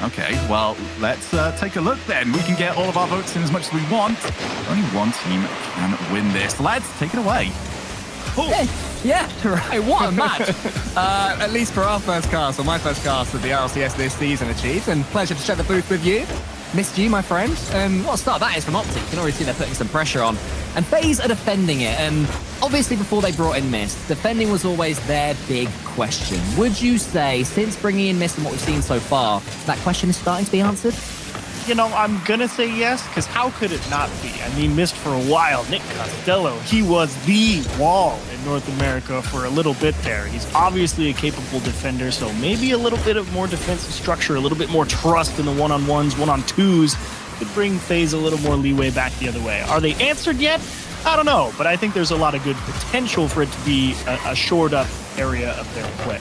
Okay, well, let's take a look then. We can get all of our votes in as much as we want. Only one team can win this. Lads, take it away. Hey, yeah, right. What a match. At least for our first cast, or my first cast of the RLCS this season achieved. And pleasure to share the booth with you. Missed you, my friend. What a start that is from OpTic. You can already see they're putting some pressure on. And FaZe are defending it. And obviously before they brought in Mist, defending was always their big question. Would you say, since bringing in Mist and what we've seen so far, that question is starting to be answered? You know, I'm going to say yes, because how could it not be? I mean, Mist for a while, Nick Costello, he was the wall in North America for a little bit there. He's obviously a capable defender, so maybe a little bit of more defensive structure, a little bit more trust in the one-on-ones, one-on-twos could bring FaZe a little more leeway back the other way. Are they answered yet? I don't know, but I think there's a lot of good potential for it to be a shored-up area of their play.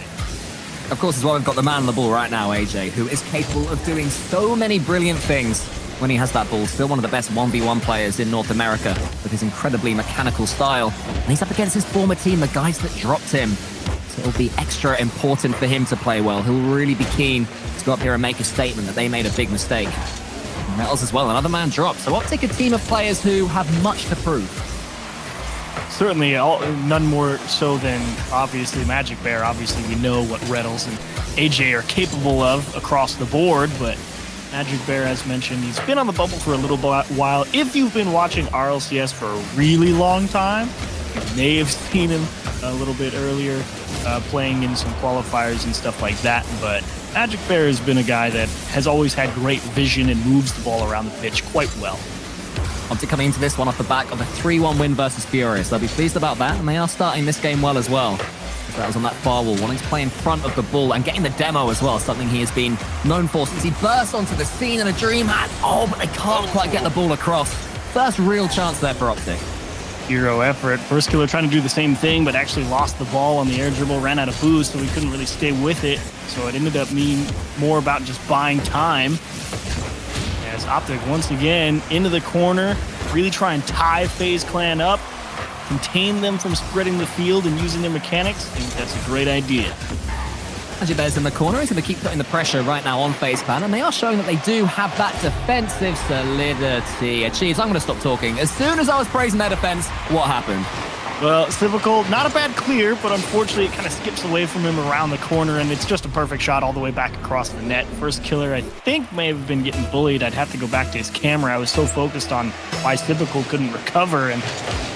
Of course, as well, we've got the man on the ball right now, AJ, who is capable of doing so many brilliant things when he has that ball. Still one of the best 1v1 players in North America with his incredibly mechanical style. And he's up against his former team, the guys that dropped him. So it'll be extra important for him to play well. He'll really be keen to go up here and make a statement that they made a big mistake. And Metals as well, another man dropped. So OpTic, a team of players who have much to prove. Certainly, none more so than, obviously, Magic Bear. Obviously, we know what Reddles and AJ are capable of across the board, but Magic Bear, as mentioned, he's been on the bubble for a little while. If you've been watching RLCS for a really long time, you may have seen him a little bit earlier playing in some qualifiers and stuff like that, but Magic Bear has been a guy that has always had great vision and moves the ball around the pitch quite well. OpTic coming into this one off the back of a 3-1 win versus Furious. They'll be pleased about that, and they are starting this game well as well. So that was on that far wall, wanting to play in front of the ball and getting the demo as well, something he has been known for since he burst onto the scene in a dream hat. Oh, but they can't quite get the ball across. First real chance there for OpTic. Hero effort. First killer trying to do the same thing, but actually lost the ball on the air dribble, ran out of boost, so he couldn't really stay with it. So it ended up being more about just buying time. As OpTic once again into the corner, really try and tie FaZe Clan up, contain them from spreading the field and using their mechanics. I think that's a great idea. Magic Bear's in the corner. He's going to keep putting the pressure right now on FaZe Clan, and they are showing that they do have that defensive solidity. Achieves, I'm going to stop talking. As soon as I was praising their defense, what happened? Well, typical, not a bad clear, but unfortunately it kind of skips away from him around the corner, and it's just a perfect shot all the way back across the net. First killer, I think, may have been getting bullied. I'd have to go back to his camera. I was so focused on why Typical couldn't recover and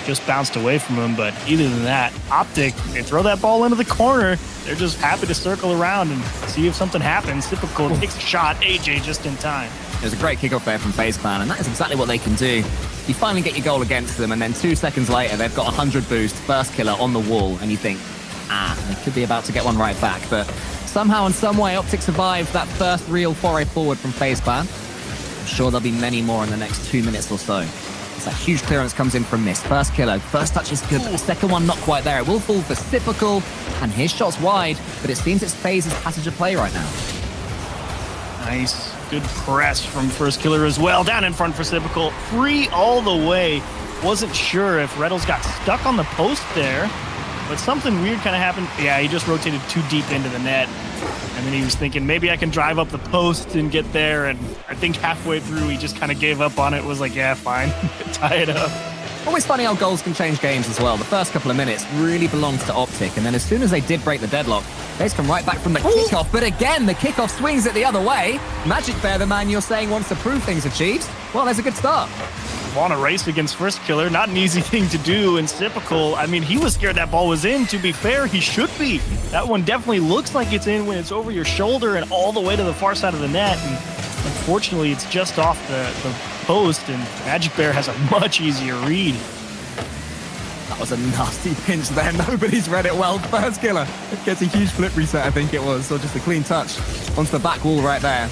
just bounced away from him. But either than that, OpTic, they throw that ball into the corner. They're just happy to circle around and see if something happens. Typical takes a shot, AJ just in time. It was a great kickoff there from FaZe Clan, and that is exactly what they can do. You finally get your goal against them, and then 2 seconds later, they've got 100 boost, first killer on the wall, and you think, they could be about to get one right back. But somehow and some way, OpTic survived that first real foray forward from FaZe Clan. I'm sure there'll be many more in the next 2 minutes or so. As that huge clearance comes in from Mist. First killer, first touch is good, but the second one not quite there. It will fall for Typical, and his shot's wide, but it seems it's FaZe's passage of play right now. Nice. Good press from first killer as well. Down in front for Typical. Free all the way. Wasn't sure if Reddles got stuck on the post there, but something weird kind of happened. Yeah, he just rotated too deep into the net. And then he was thinking, maybe I can drive up the post and get there. And I think halfway through, he just kind of gave up on it. Was like, yeah, fine. Tie it up. Always funny how goals can change games as well. The first couple of minutes really belongs to OpTic, and then as soon as they did break the deadlock, they come right back from the kickoff. But again, the kickoff swings it the other way. Magic Bear, the man you're saying wants to prove things achieved. Well, there's a good start. Want to race against first killer, not an easy thing to do. And Typical, I mean, he was scared that ball was in. To be fair, he should be. That one definitely looks like it's in when it's over your shoulder and all the way to the far side of the net. And unfortunately, it's just off the post, and Magic Bear has a much easier read. That was a nasty pinch there. Nobody's read it well. First killer gets a huge flip reset, I think it was, or just a clean touch onto the back wall right there.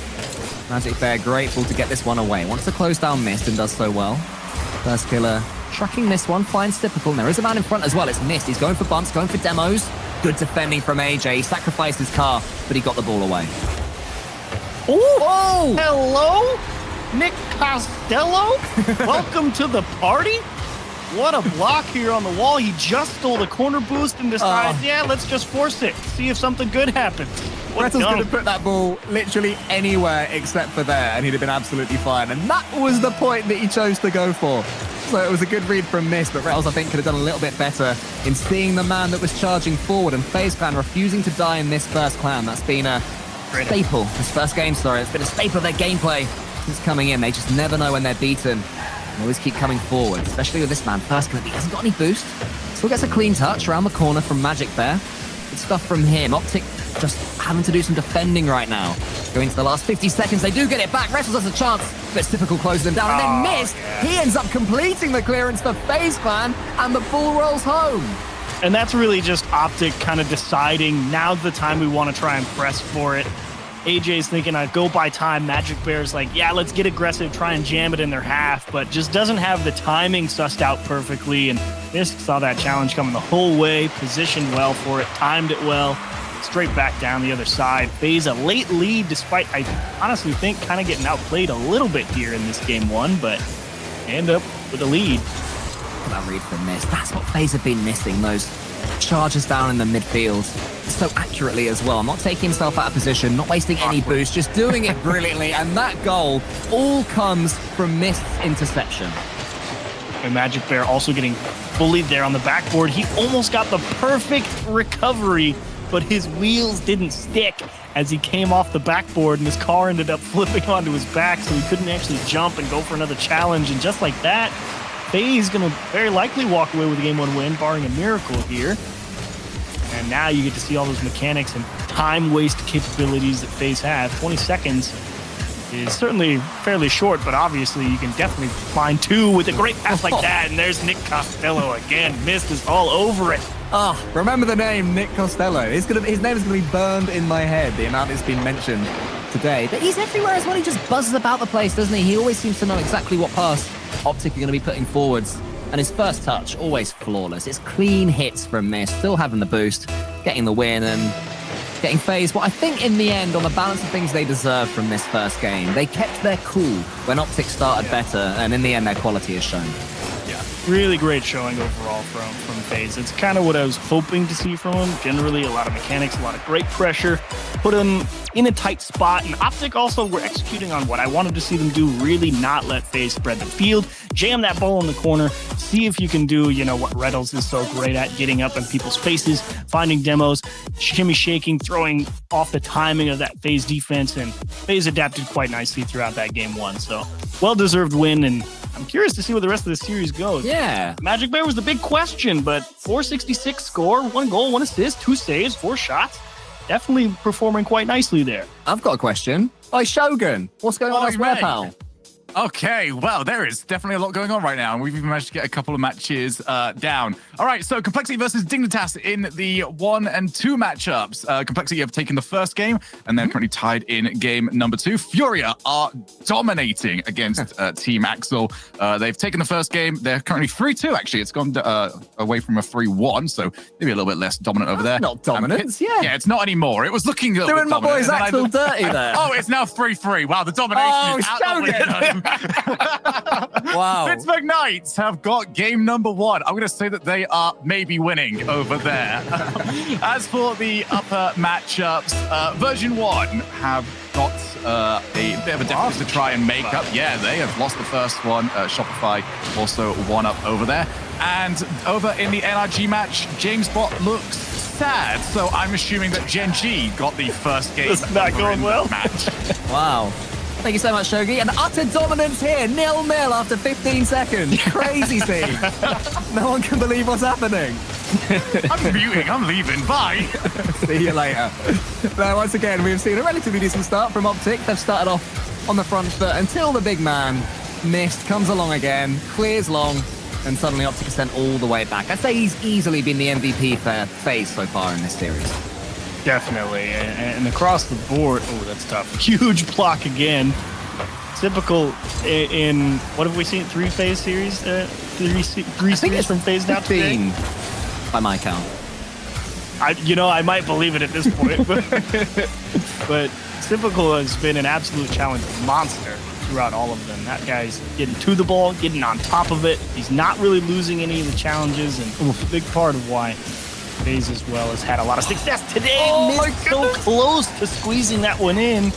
Magic Bear grateful to get this one away. Wants to close down Mist and does so well. First killer tracking this one, finds Typical, and there is a man in front as well. It's Mist. He's going for bumps, going for demos. Good defending from AJ. He sacrificed his car, but he got the ball away. Oh! Hello? Nick Costello? Welcome to the party? What a block here on the wall. He just stole the corner boost and decided, yeah, let's just force it. See if something good happens. What Rettle's going dump. to put that ball literally anywhere except for there, and he'd have been absolutely fine. And that was the point that he chose to go for. So it was a good read from Mist, but Rettles, I think, could have done a little bit better in seeing the man that was charging forward, and FaZe Clan refusing to die in this first clan. That's been a staple. This first game, sorry. It's been a staple of their gameplay since coming in. They just never know when they're beaten. And always keep coming forward, especially with this man. First going to be, hasn't got any boost. Still gets a clean touch around the corner from Magic Bear. Good stuff from him. OpTic just having to do some defending right now. Going to the last 50 seconds, they do get it back. Rettles has a chance, but it's difficult closing them down. And then Mist, he ends up completing the clearance for FaZe Clan, and the ball rolls home. And that's really just OpTic kind of deciding now's the time we want to try and press for it. AJ's thinking, I'd go by time. Magic Bear's like, yeah, let's get aggressive, try and jam it in their half, but just doesn't have the timing sussed out perfectly. And Mist saw that challenge coming the whole way, positioned well for it, timed it well, straight back down the other side. FaZe a late lead, despite, I honestly think, kind of getting outplayed a little bit here in this game one, but end up with a lead. That read from Mist. That's what FaZe have been missing, those charges down in the midfield so accurately as well. Not taking himself out of position, not wasting any boost, just doing it brilliantly. And that goal all comes from Mist's interception. And Magic Bear also getting bullied there on the backboard. He almost got the perfect recovery, but his wheels didn't stick as he came off the backboard, and his car ended up flipping onto his back, so he couldn't actually jump and go for another challenge. And just like that, FaZe is going to very likely walk away with a Game 1 win, barring a miracle here. And now you get to see all those mechanics and time waste capabilities that FaZe have. 20 seconds is certainly fairly short, but obviously you can definitely find two with a great pass like that. And there's Nick Costello again. Mist is all over it. Oh, remember the name, Nick Costello. His name is going to be burned in my head, the amount it's been mentioned today. But he's everywhere as well. He just buzzes about the place, doesn't he? He always seems to know exactly what pass OpTic are going to be putting forwards. And his first touch, always flawless. It's clean hits from Mist, still having the boost, getting the win, and getting FaZe what I think in the end, on the balance of things they deserve from this first game. They kept their cool when OpTic started better, and in the end, their quality is shown. Yeah, really great showing overall from FaZe. It's kind of what I was hoping to see from him. Generally, a lot of mechanics, a lot of great pressure, put him in a tight spot. And OpTic also were executing on what I wanted to see them do, really not let FaZe spread the field, jam that ball in the corner, see if you can do, you know, what Rettles is so great at, getting up in people's faces, finding demos, shimmy shaking, throwing off the timing of that FaZe defense. And FaZe adapted quite nicely throughout that game one. So well-deserved win, and I'm curious to see where the rest of the series goes. Yeah. Magic Bear was the big question, but 466 score, 1 goal, 1 assist, 2 saves, 4 shots. Definitely performing quite nicely there. I've got a question. Hi, Shogun. What's going on elsewhere, mate. pal? Okay, well, there is definitely a lot going on right now, and we've even managed to get a couple of matches down. All right, so Complexity versus Dignitas in the 1 and 2 matchups. Complexity have taken the first game, and they're currently tied in game number 2. Furia are dominating against Team Axel. They've taken the first game. They're currently 3-2, actually. It's gone away from a 3-1, so maybe a little bit less dominant over there. Not dominance, yeah. Yeah, it's not anymore. It was looking a little Doing bit my dominant. boys Axel dirty there. Oh, it's now 3-3. Wow, the domination is out the window. Wow. Pittsburgh Knights have got game number 1. I'm going to say that they are maybe winning over there. As for the upper matchups, version 1 have got a bit of a deficit to try and make up. Yeah, they have lost the first one. Shopify also one up over there. And over in the NRG match, James Bot looks sad. So I'm assuming that Gen G got the first game. It's not going well. Match. Wow. Thank you so much, Shogi. And utter dominance here, 0-0 after 15 seconds. Crazy scene. No one can believe what's happening. I'm muting, I'm leaving, bye. See you later. Now, once again, we've seen a relatively decent start from OpTic. They've started off on the front foot until the big man, Mist, comes along again, clears long, and suddenly OpTic is sent all the way back. I'd say he's easily been the MVP for FaZe so far in this series. Definitely, and across the board, oh, that's tough. Huge block again. Typical in, what have we seen, 3 FaZe series? Three series from FaZe now today? 15 by my count. I might believe it at this point, but Typical has been an absolute challenge monster throughout all of them. That guy's getting to the ball, getting on top of it. He's not really losing any of the challenges, and a big part of why FaZe as well has had a lot of success today. Oh my Missed so close to squeezing that one in.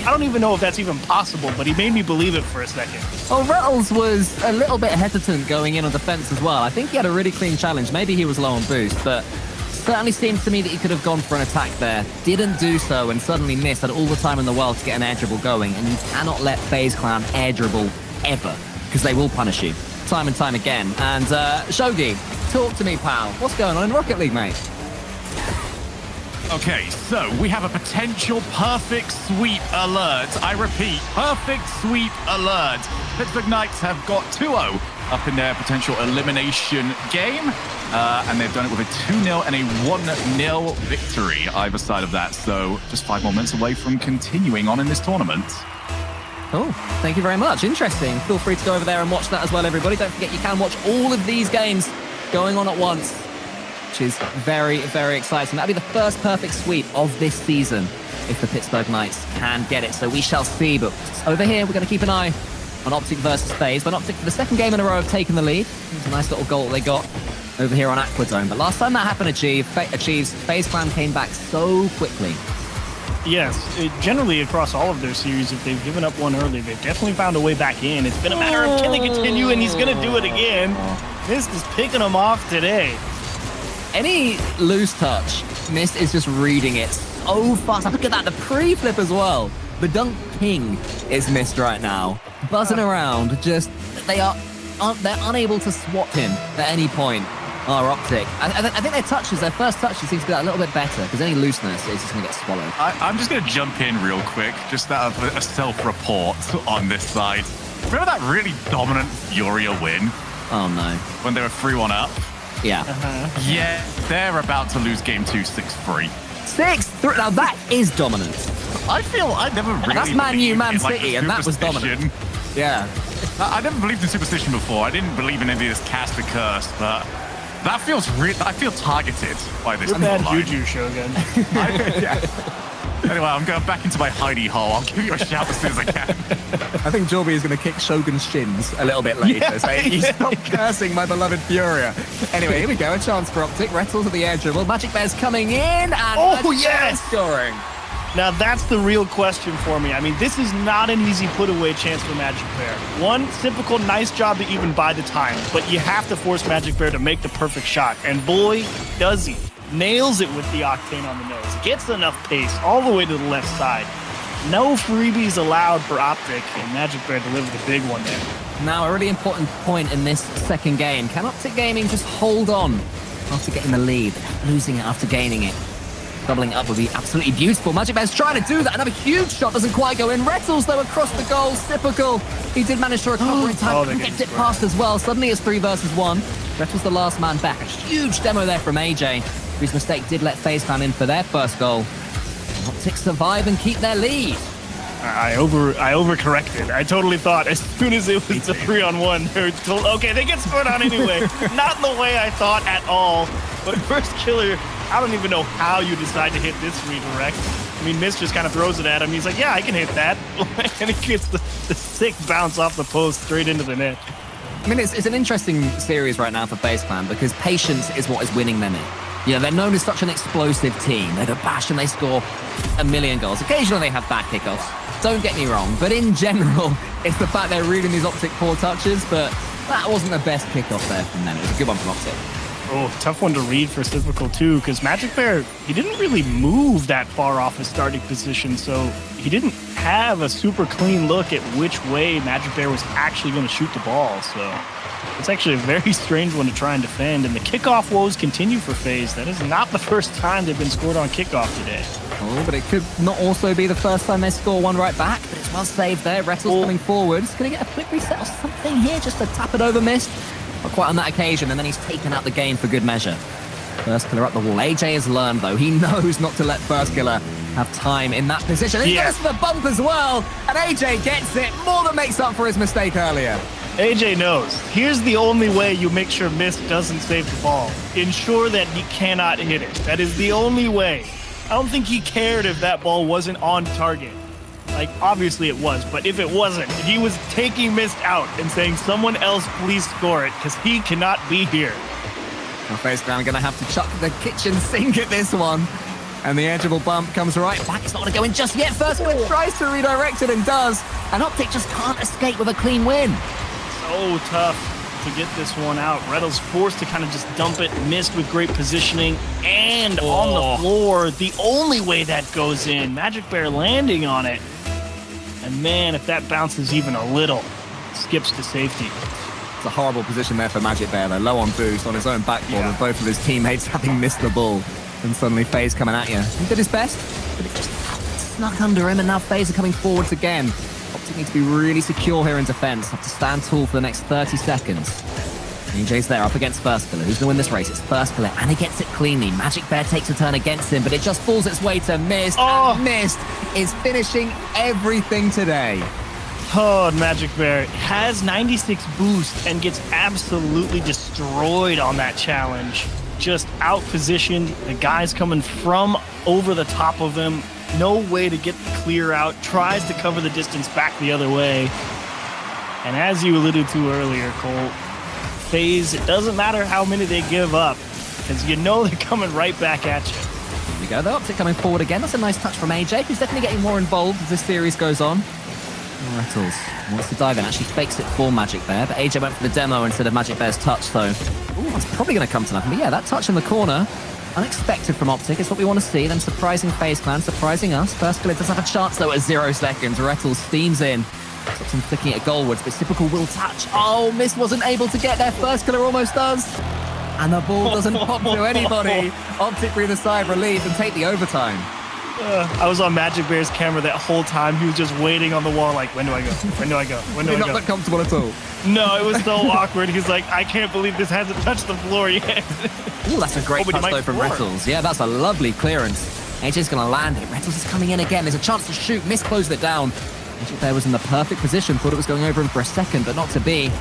I don't even know if that's even possible, but he made me believe it for a second. Well, Rettles was a little bit hesitant going in on defense as well. I think he had a really clean challenge. Maybe he was low on boost, but certainly seems to me that he could have gone for an attack there. Didn't do so and suddenly missed. Had all the time in the world to get an air dribble going, and you cannot let FaZe Clan air dribble ever, because they will punish you time and time again. And Shogi, talk to me, pal. What's going on in Rocket League, mate? Okay, so we have a potential perfect sweep alert. I repeat, perfect sweep alert. Pittsburgh Knights have got 2-0 up in their potential elimination game. And they've done it with a 2-0 and a 1-0 victory either side of that. So just 5 more minutes away from continuing on in this tournament. Oh, thank you very much. Interesting. Feel free to go over there and watch that as well, everybody. Don't forget you can watch all of these games going on at once, which is very, very exciting. That'll be the first perfect sweep of this season if the Pittsburgh Knights can get it. So we shall see. But over here, we're going to keep an eye on OpTic versus FaZe. But OpTic, for the second game in a row, have taken the lead. It's a nice little goal they got over here on Aquadome. But last time that happened, FaZe Clan came back so quickly. Yes, generally across all of their series, if they've given up one early, they've definitely found a way back in. It's been a matter of can they continue, and he's going to do it again. Mist is picking him off today. Any loose touch, Mist is just reading it so fast. Look at that, the pre-flip as well. The Dunk King is Mist right now, buzzing around. Just they're unable to swat him at any point. Our OpTic. I think their first touches seems to be a little bit better, because any looseness is just going to get swallowed. I'm just going to jump in real quick, just out of a self-report on this side. Remember that really dominant Furia win? Oh no. When they were 3-1 up? Yeah. Yeah, they're about to lose game 2 6-3. 6-3. Now that is dominant. I feel I never really. That's Man U, Man believed in, City, and that was dominant. Yeah. I never believed in superstition before. I didn't believe in any of this cast a curse, but that feels real. I feel targeted by this. You're bad juju, Shogun. Anyway, I'm going back into my hidey hole. I'll give you a shout as soon as I can. I think Jorby is going to kick Shogun's shins a little bit later, saying, "You stop cursing my beloved Furia." Anyway, here we go. A chance for OpTic. Rettles at the air dribble. Magic Bear's coming in, and scoring. Now that's the real question for me. I mean, this is not an easy put-away chance for Magic Bear. One, typical nice job to even buy the time, but you have to force Magic Bear to make the perfect shot. And boy, does he. Nails it with the Octane on the nose. Gets enough pace all the way to the left side. No freebies allowed for OpTic, and Magic Bear delivered the big one there. Now, a really important point in this second game. Can OpTic Gaming just hold on after getting the lead, losing it after gaining it? Doubling up would be absolutely beautiful. Magic Bear's trying to do that. Another huge shot doesn't quite go in. Rettles, though, across the goal. Typical. He did manage to recover in time. Gets it past as well. Suddenly it's 3 versus 1. Rettles the last man back. A huge demo there from AJ, whose mistake did let FaZe Clan in for their first goal. OpTic survive and keep their lead. I overcorrected. I totally thought as soon as it was a 3-on-1, they were told, okay, they get scored on anyway. Not in the way I thought at all. But first killer, I don't even know how you decide to hit this redirect. I mean, Mist just kind of throws it at him. He's like, yeah, I can hit that. And he gets the sick bounce off the post straight into the net. I mean, it's an interesting series right now for FaZe Clan, because patience is what is winning them in. You know, they're known as such an explosive team. They go bash and they score a million goals. Occasionally they have bad kickoffs. Don't get me wrong, but in general, it's the fact they're reading these OpTic poor touches, but that wasn't the best kickoff there from them. It was a good one from OpTic. Oh, tough one to read for Typical too, because Magic Bear, he didn't really move that far off his starting position, so he didn't have a super clean look at which way Magic Bear was actually going to shoot the ball, so it's actually a very strange one to try and defend, and the kickoff woes continue for FaZe. That is not the first time they've been scored on kickoff today. Oh, but it could not also be the first time they score one right back, but it's well saved there. Rettles coming forward. He's going to get a quick reset or something here, just to tap it over Mist. Not quite on that occasion, and then he's taken out the game for good measure. First killer up the wall. AJ has learned, though. He knows not to let first killer have time in that position. He goes for the bump as well, and AJ gets it. More than makes up for his mistake earlier. AJ knows. Here's the only way you make sure Mist doesn't save the ball. Ensure that he cannot hit it. That is the only way. I don't think he cared if that ball wasn't on target. Like, obviously it was, but if it wasn't, he was taking Mist out and saying, someone else please score it, because he cannot be here. Well, FaZe Clan going to have to chuck the kitchen sink at this one. And the edgeable bump comes right back. It's not going to go in just yet. First one tries to redirect it and does. And OpTic just can't escape with a clean win. So tough to get this one out. Reddle's forced to kind of just dump it, missed with great positioning, and on the floor, the only way that goes in. Magic Bear landing on it. And man, if that bounces even a little, skips to safety. It's a horrible position there for Magic Bear, though. Low on boost, on his own backboard, with both of his teammates having missed the ball. And suddenly FaZe coming at you. He did his best, but it just snuck under him, and now FaZe are coming forwards again. OpTic need to be really secure here in defense. Have to stand tall for the next 30 seconds. EJ's there up against First Killer. Who's going to win this race? It's First Killer, and he gets it cleanly. Magic Bear takes a turn against him, but it just falls its way to Mist. And Mist is finishing everything today. Oh, Magic Bear has 96 boost and gets absolutely destroyed on that challenge. Just out-positioned. The guy's coming from over the top of him. No way to get the clear out. Tries to cover the distance back the other way. And as you alluded to earlier, Cole, FaZe, it doesn't matter how many they give up, because you know they're coming right back at you. Here we go. The OpTic coming forward again. That's a nice touch from AJ, who's definitely getting more involved as this series goes on. Rattles wants to dive in, actually fakes it for Magic Bear, but AJ went for the demo instead of Magic Bear's touch, so that's probably going to come to nothing. But yeah, that touch in the corner, unexpected from OpTic, is what we want to see. Then surprising FaZe Clan, surprising us. First Killer does have a chance though at 0 seconds. Rattles steams in, stops him flicking at goalwards, but typical will touch. Oh, Mist wasn't able to get there. First Killer almost does. And the ball doesn't pop to anybody. OpTic breathe a sigh of relief and take the overtime. I was on Magic Bear's camera that whole time. He was just waiting on the wall like, when do I go? When do I go? When do I go? Not that comfortable at all. No, it was so awkward. He's like, I can't believe this hasn't touched the floor yet. Ooh, that's a great touch though from Rattles. Yeah, that's a lovely clearance. AJ's going to land it. Rattles is coming in again. There's a chance to shoot. Mist closed it down. Magic Bear was in the perfect position. Thought it was going over him for a second, but not to be.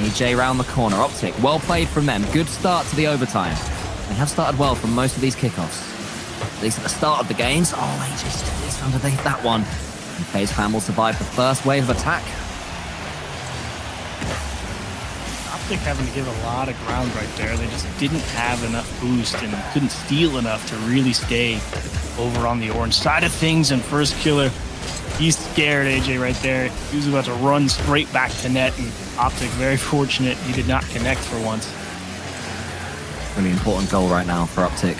AJ round the corner. OpTic, well played from them. Good start to the overtime. They have started well from most of these kickoffs. At least at the start of the games. Oh, AJ's at least underneath that one. And FaZe Clan will survive the first wave of attack. OpTic having to give a lot of ground right there. They just didn't have enough boost and couldn't steal enough to really stay over on the orange side of things. And First Killer, he's scared AJ right there. He was about to run straight back to net, and OpTic very fortunate he did not connect for once. Really important goal right now for OpTic.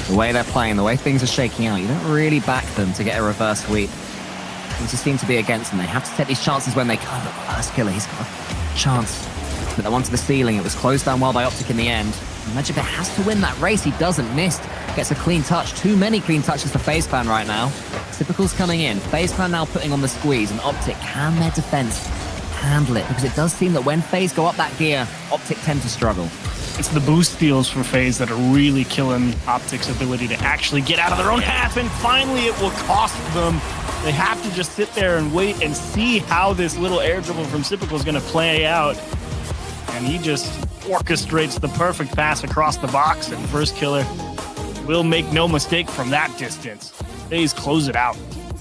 The way they're playing, the way things are shaking out, you don't really back them to get a reverse sweep. Things just seem to be against them. They have to take these chances when they can, but First Killer, he's got a chance to put that one to the ceiling. It was closed down well by OpTic in the end. Magic Bear has to win that race. He doesn't. Mist gets a clean touch. Too many clean touches for FaZe Clan right now. Typical's coming in. FaZe Clan now putting on the squeeze, and OpTic, can their defense handle it? Because it does seem that when FaZe go up that gear, OpTic tend to struggle. It's the boost steals for FaZe that are really killing OpTic's ability to actually get out of their own half, and finally it will cost them. They have to just sit there and wait and see how this little air dribble from Typical is going to play out. And he just orchestrates the perfect pass across the box, and First Killer will make no mistake from that distance. FaZe close it out.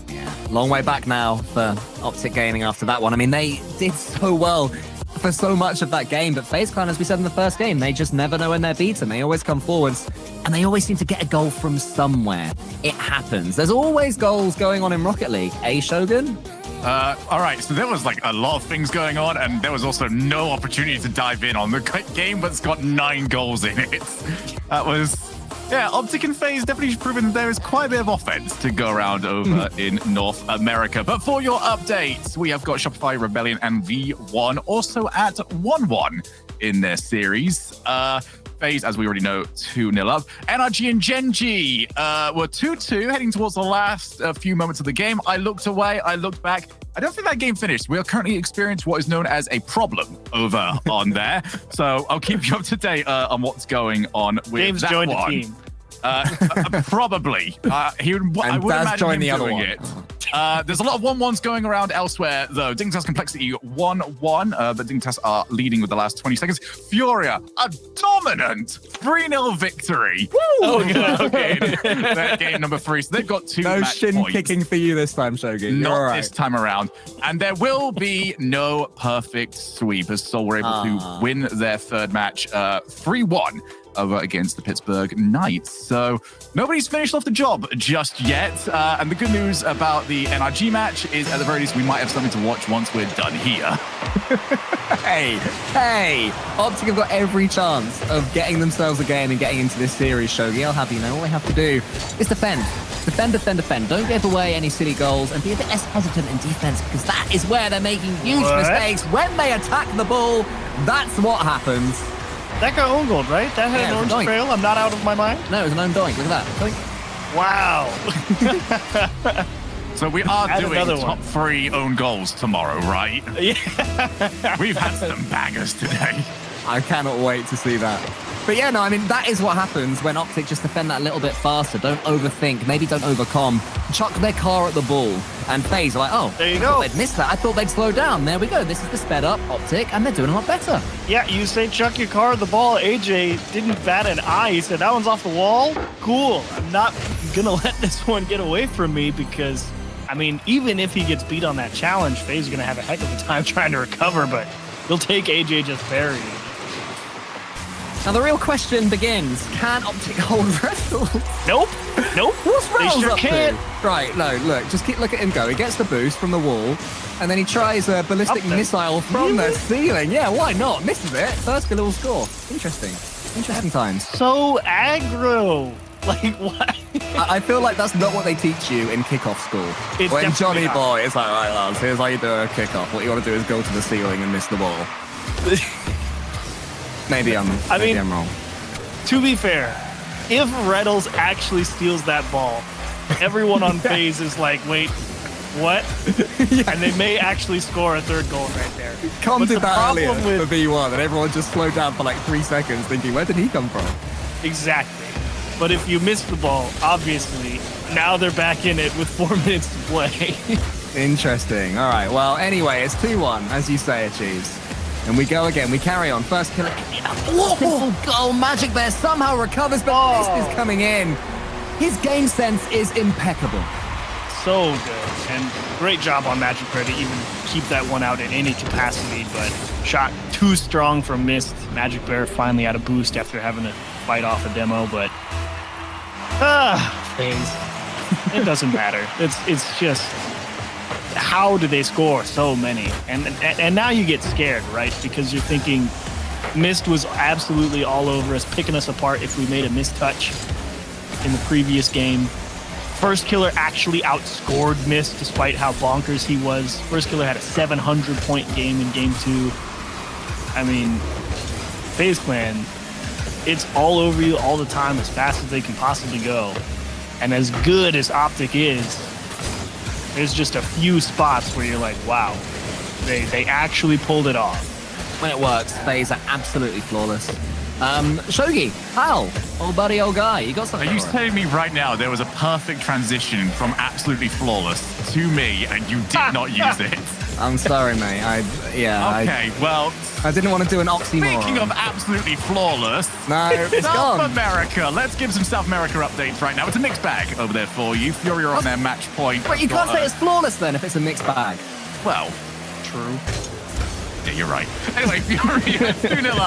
Yeah, long way back now for OpTic gaining after that one. I mean, they did so well for so much of that game, but FaZe Clan, as we said in the first game, they just never know when they're beaten. They always come forwards, and they always seem to get a goal from somewhere. It happens. There's always goals going on in Rocket League. Shogun? All right, so there was like a lot of things going on, and there was also no opportunity to dive in on the game that's got 9 goals in it. That was, yeah, OpTic and FaZe definitely proven that there is quite a bit of offense to go around over in North America. But for your updates, we have got Shopify, Rebellion, and V1 also at 1-1 in their series. FaZe, as we already know, 2-0 up. NRG and Gen.G were 2-2, heading towards the last few moments of the game. I looked away, I looked back. I don't think that game finished. We are currently experiencing what is known as a problem over on there. So I'll keep you up to date on what's going on with James that joined one. the team. Probably. I would imagine join him the other doing one. it. There's a lot of 1-1s going around elsewhere, though. Dignitas Complexity 1-1, but Dignitas are leading with the last 20 seconds. Furia, a dominant 3-0 victory. Oh, okay. Their game number 3. So they've got 2 No match shin points. kicking for you this time, Shogi. Not You're all right. this time around. And there will be no perfect sweep as Seoul were able to win their third match 3-1 over against the Pittsburgh Knights. So nobody's finished off the job just yet. And the good news about the NRG match is at the very least we might have something to watch once we're done here. Hey, OpTic have got every chance of getting themselves a game and getting into this series, Shogi. I'll have you know, all they have to do is defend. Defend, defend, defend. Don't give away any silly goals and be a bit less hesitant in defense because that is where they're making huge mistakes. When they attack the ball, that's what happens. That got own gold, right? That had an orange doink. trail. I'm not out of my mind. No, it was an own doink. Look at that. Doink. Wow. So we are Add doing another top one. 3 own goals tomorrow, right? Yeah. We've had some bangers today. I cannot wait to see that. But yeah, no, I mean, that is what happens when OpTic just defend that a little bit faster. Don't overthink. Maybe don't overcom. Chuck their car at the ball. And FaZe are like, oh, There you I go. thought they'd missed that. I thought they'd slow down. There we go. This is the sped up OpTic, and they're doing a lot better. Yeah, you say chuck your car at the ball. AJ didn't bat an eye. He said that one's off the wall. Cool. I'm not going to let this one get away from me because, I mean, even if he gets beat on that challenge, FaZe is going to have a heck of a time trying to recover, but he'll take AJ just buried. Now, the real question begins. Can OpTic hold Wrestle? Nope. Nope. What's They Rattles sure up can't. to? Right, no, look, just look at him go. He gets the boost from the wall, and then he tries a ballistic Up there. missile from the ceiling. Yeah, why not? Misses it. First kill will score. Interesting. Interesting times. So aggro. Like, what? I feel like that's not what they teach you in kickoff school. It's When definitely Johnny not. Boy is like, right, lads, here's how you do a kickoff. What you want to do is go to the ceiling and miss the ball. Maybe I'm wrong. To be fair, if Reynolds actually steals that ball, everyone on FaZe is like, wait, what? And they may actually score a third goal right there. Com But did the that problem earlier with- for V1, and everyone just slowed down for like 3 seconds thinking, where did he come from? Exactly. But if you miss the ball, obviously, now they're back in it with 4 minutes to play. Interesting. All right. Well, anyway, it's 2-1, as you say, Achieves. And we go again. We carry on. First kill. Simple goal. Magic Bear somehow recovers, but this is coming in. His game sense is impeccable. So good. And great job on Magic Bear to even keep that one out in any capacity, but shot too strong from Mist. Magic Bear finally out of boost after having to fight off a demo, but FaZe. It doesn't matter. It's just how do they score so many? And now you get scared, right? Because you're thinking Mist was absolutely all over us, picking us apart if we made a mistouch in the previous game. First Killer actually outscored Mist despite how bonkers he was. First Killer had a 700-point game in Game 2. I mean, FaZe Clan, it's all over you all the time as fast as they can possibly go. And as good as OpTic is, there's just a few spots where you're like, wow, they actually pulled it off. When it works, FaZe are absolutely flawless. Shogi, Hal, old buddy, old guy, you got something Are you for us? telling me right now there was a perfect transition from absolutely flawless to me and you did not use it? I'm sorry, mate. Okay, well, I didn't want to do an oxymoron. speaking of absolutely flawless, No, it's South gone. America. Let's give some South America updates right now. It's a mixed bag over there for you. Fury are on their match point. Wait, you can't say it's flawless then if it's a mixed bag. Well, True. yeah, you're right. Anyway, Fury are 2-0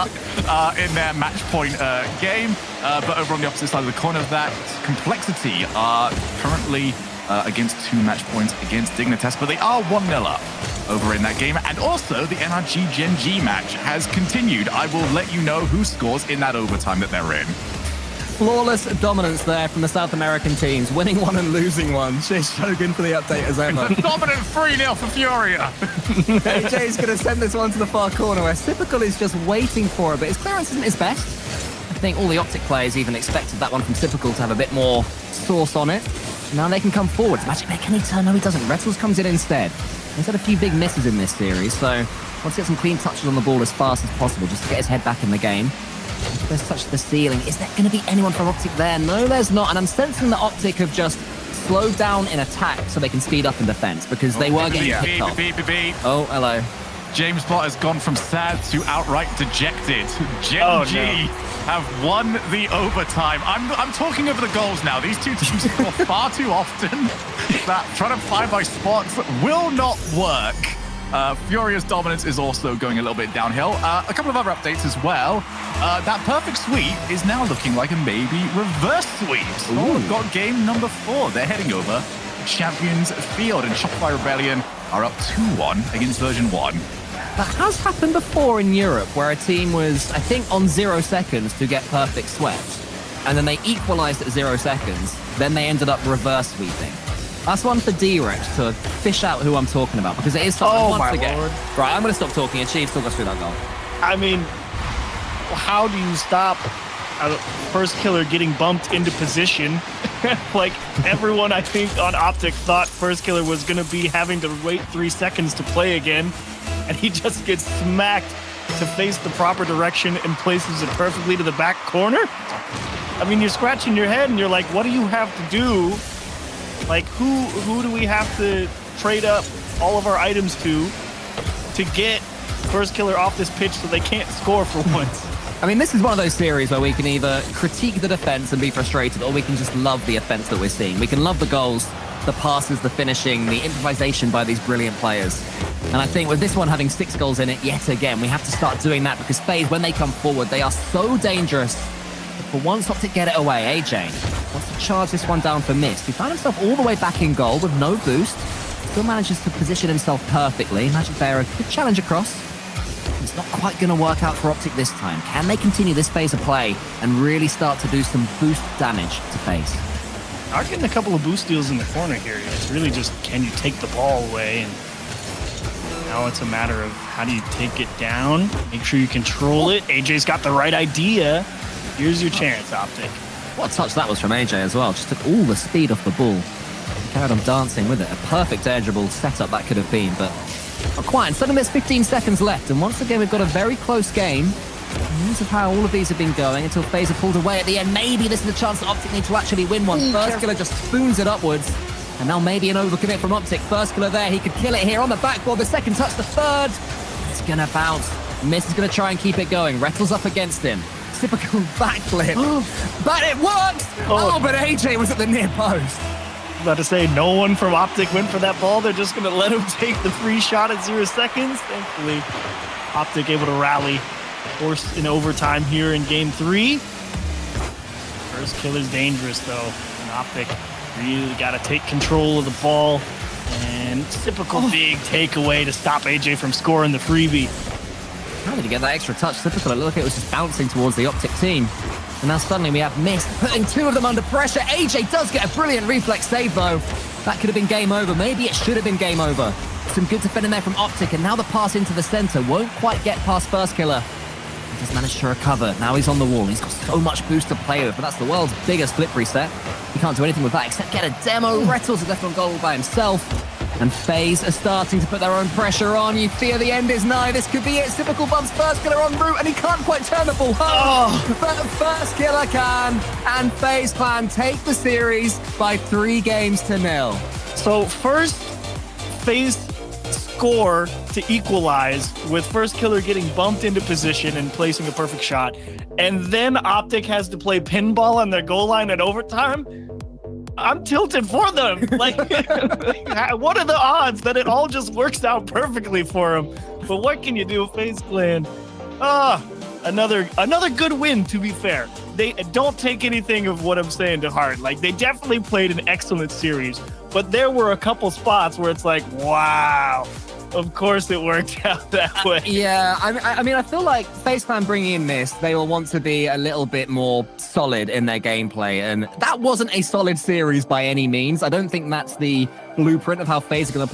up in their match point game. But over on the opposite side of the coin of that, Complexity are currently against 2 match points against Dignitas, but they are 1-0 up over in that game. And also, the NRG Gen G match has continued. I will let you know who scores in that overtime that they're in. Flawless dominance there from the South American teams, winning one and losing one. Cheers, Shogun, for the update as ever. Dominant 3-0 for Furia. AJ's going to send this one to the far corner where Typical is just waiting for it, but his clearance isn't his best. I think all the OpTic players even expected that one from Typical to have a bit more sauce on it. Now they can come forward. Magic Bear, can he turn? No, he doesn't. Rettles comes in instead. He's had a few big misses in this series, so wants to get some clean touches on the ball as fast as possible just to get his head back in the game. There's touch the ceiling. Is there going to be anyone from OpTic there? No, there's not. And I'm sensing that OpTic have just slow down in attack so they can speed up in defense because they were getting picked off. Oh, hello. James Bott has gone from sad to outright dejected. Gen G have won the overtime. I'm talking over the goals now. These two teams score far too often. That trying to find by spots will not work. Furious dominance is also going a little bit downhill. A couple of other updates as well. That perfect sweep is now looking like a maybe reverse sweep. So we've got game number 4. They're heading over Champions Field, and Shopify Rebellion are up 2-1 against version 1. That has happened before in Europe, where a team was, I think, on 0 seconds to get perfect swept, and then they equalized at 0 seconds. Then they ended up reverse sweeping. That's one for D-Rex to fish out who I'm talking about, because it is something once again. Lord. Right, I'm going to stop talking, and Chiefs talk us through that goal. I mean, how do you stop a first killer getting bumped into position? Like, everyone, I think, on OpTic thought first killer was going to be having to wait 3 seconds to play again, and he just gets smacked to face the proper direction and places it perfectly to the back corner. I mean, you're scratching your head, and you're like, what do you have to do? Like, who do we have to trade up all of our items to get first killer off this pitch so they can't score for once? I mean, this is one of those series where we can either critique the defense and be frustrated, or we can just love the offense that we're seeing. We can love the goals, the passes, the finishing, the improvisation by these brilliant players. And I think with this one having 6 goals in it yet again, we have to start doing that, because FaZe, when they come forward, they are so dangerous. But for once, OpTic get it away. AJ wants to charge this one down for missed. He found himself all the way back in goal with no boost. Still manages to position himself perfectly. Magic Bear, a good challenge across. It's not quite going to work out for OpTic this time. Can they continue this phase of play and really start to do some boost damage to FaZe? Are getting a couple of boost deals in the corner here. It's really just, can you take the ball away? And now it's a matter of how do you take it down, make sure you control it. AJ's got the right idea. Here's your chance, OpTic. What a touch that was from AJ as well. Just took all the speed off the ball. Carried on dancing with it. A perfect edgeable setup that could have been, but not quite. And suddenly there's 15 seconds left, and once again we've got a very close game. News of how all of these have been going until FaZe are pulled away at the end. Maybe this is a chance that OpTic need to actually win one. First killer just spoons it upwards. And now maybe an overcommit from OpTic. First killer there, he could kill it here on the backboard. The second touch, the third. It's gonna bounce. Miss is gonna try and keep it going. Rettles up against him. Typical backflip. But it works! Oh, but AJ was at the near post. About to say, no one from OpTic went for that ball. They're just gonna let him take the free shot at 0 seconds. Thankfully, OpTic able to rally. Forced in overtime here in game 3. First killer's dangerous though. And OpTic really got to take control of the ball. And typical big takeaway to stop AJ from scoring the freebie. How did he get that extra touch? Typical. It looked like it was just bouncing towards the OpTic team. And now suddenly we have Mist putting 2 of them under pressure. AJ does get a brilliant reflex save though. That could have been game over. Maybe it should have been game over. Some good defending there from OpTic, and now the pass into the center won't quite get past first killer. He just managed to recover. Now he's on the wall. He's got so much boost to play with, but that's the world's biggest flip reset. He can't do anything with that except get a demo. Rettles is left on goal by himself. And FaZe are starting to put their own pressure on. You fear the end is nigh. This could be it. Typical bumps first killer en route, and he can't quite turn the ball home. But first killer can. And FaZe Clan take the series by 3-0. So first, FaZe score to equalize with first killer getting bumped into position and placing a perfect shot, and then OpTic has to play pinball on their goal line at overtime. I'm tilted for them. Like, what are the odds that it all just works out perfectly for them? But what can you do, FaZe Clan? Another good win, to be fair. They don't take anything of what I'm saying to heart. Like, they definitely played an excellent series, but there were a couple spots where it's like, wow, of course it worked out that way. Yeah, I mean, I feel like FaZe Clan bringing in this, they will want to be a little bit more solid in their gameplay, and that wasn't a solid series by any means. I don't think that's the blueprint of how FaZe are going to play.